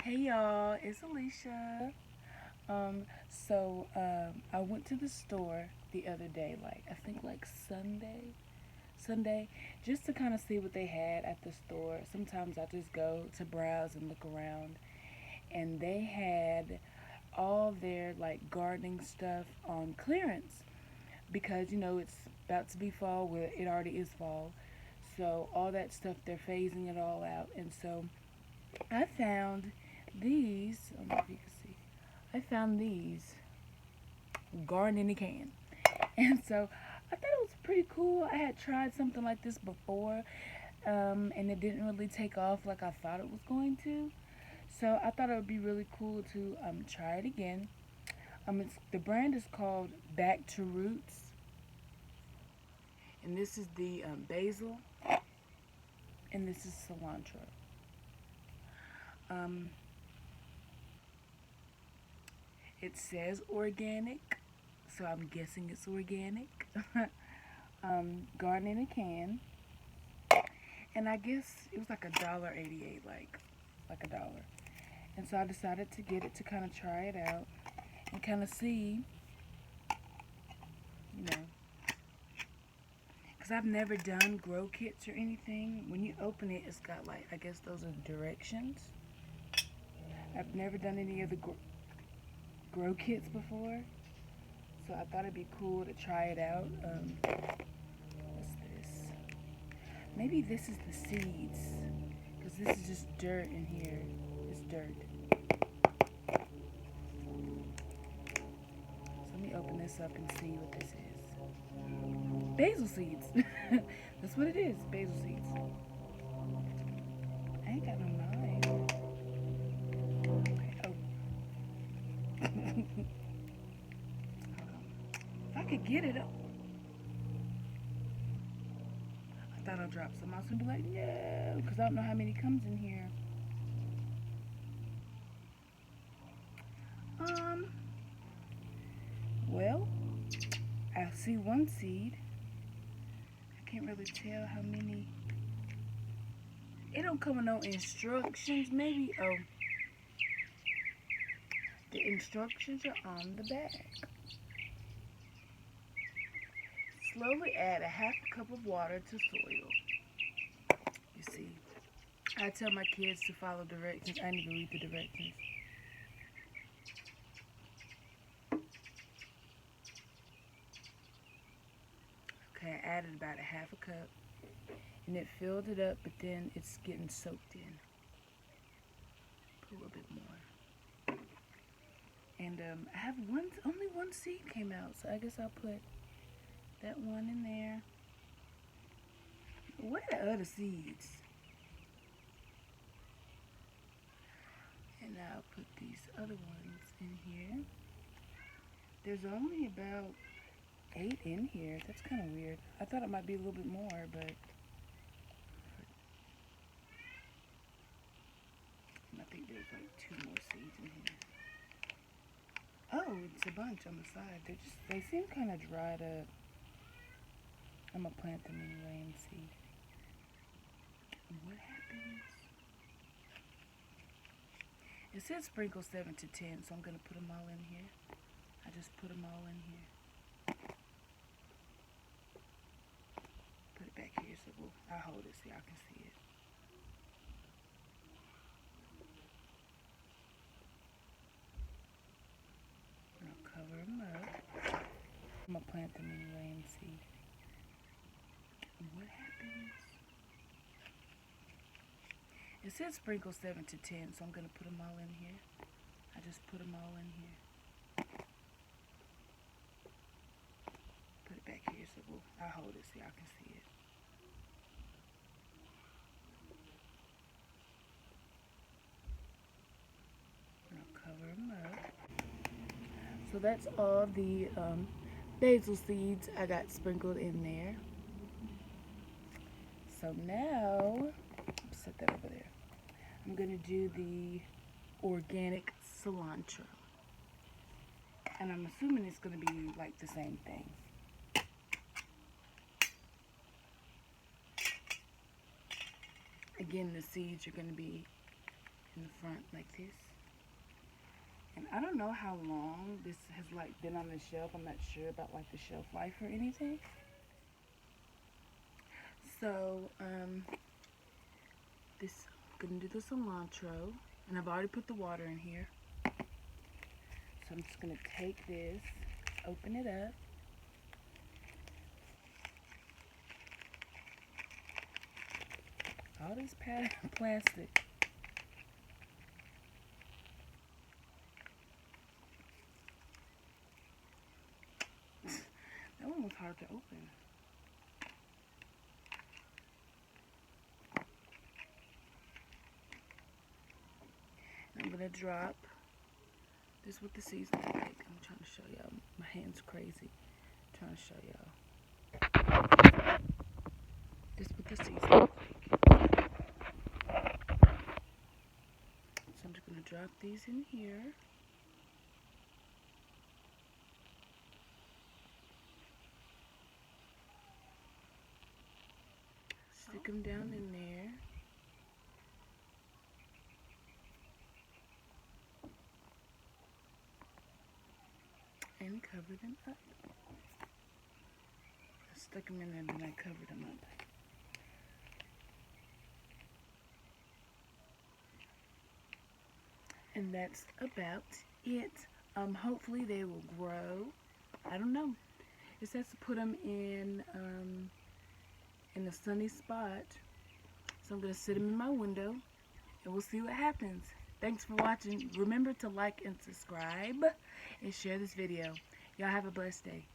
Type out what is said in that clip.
Hey y'all, it's Alicia. I went to the store the other day, I think Sunday, just to kind of see what they had at the store. Sometimes I just go to browse and look around, and they had all their gardening stuff on clearance because it's about to be fall. Well, it already is fall, so all that stuff they're phasing it all out, and so I found these. I don't know if you can see. I found these garden in a can, and so I thought it was pretty cool. I had tried something like this before, and it didn't really take off like I thought it was going to. So I thought it would be really cool to try it again. The brand is called Back to Roots, and this is the basil, and this is cilantro. Um, it says organic, so I'm guessing it's organic. Garden in a can, and I guess it was like $1.88, like a dollar. And so I decided to get it to kind of try it out and kind of see, you know, because I've never done grow kits or anything. When you open it, it's got I guess those are directions. I've never done any of the grow kits before, so I thought it'd be cool to try it out. What's this? Maybe this is the seeds, because this is just dirt in here. It's dirt. So let me open this up and see what this is. Basil seeds. That's what it is. Basil seeds. I ain't got no knife. Okay. Oh. If I could get it up. I thought I'd drop some. I was gonna be like, no, because I don't know how many comes in here. Um. Well, I see one seed. I can't really tell how many. It don't come with no instructions. Maybe, oh, the instructions are on the back. Slowly add a half a cup of water to soil. You see, I tell my kids to follow directions. I didn't even read the directions. Okay, I added about a half a cup, and it filled it up, but then it's getting soaked in. Put a little bit more. And I have only one seed came out, so I guess I'll put that one in there. What are the other seeds? And I'll put these other ones in here. There's only about 8 in here. That's kind of weird. I thought it might be a little bit more, but I think there's like 2 more seeds in here. Oh, it's a bunch on the side. They seem kind of dried up. I'm gonna plant them anyway and see what happens. It says sprinkle 7 to 10, so I'm gonna put them all in here. I just put them all in here. Put it back here so I'll hold it so y'all can see it. And I'll cover them up. I'm gonna plant them anyway and see what happens. It says sprinkle 7 to 10, so I'm gonna put them all in here. I just put them all in here. Put it back here so I'll hold it so y'all can see it. And I'll cover them up. So that's all the basil seeds I got sprinkled in there. So now, set that over there. I'm gonna do the organic cilantro. And I'm assuming it's gonna be like the same thing. Again, the seeds are gonna be in the front like this. And I don't know how long this has like been on the shelf. I'm not sure about like the shelf life or anything. So this, I'm gonna do the cilantro, and I've already put the water in here. So I'm just gonna take this, open it up. All this plastic. That one was hard to open. I'm gonna drop this with the seasoning. Like, I'm trying to show y'all. My hand's crazy. I'm trying to show y'all. This with the seasoning. So I'm just gonna drop these in here. Stick them down in there. And cover them up. I stuck them in there and then I covered them up. And that's about it. Hopefully they will grow. I don't know. It says to put them in a sunny spot. So I'm gonna sit them in my window and we'll see what happens. Thanks for watching. Remember to like and subscribe and share this video. Y'all have a blessed day.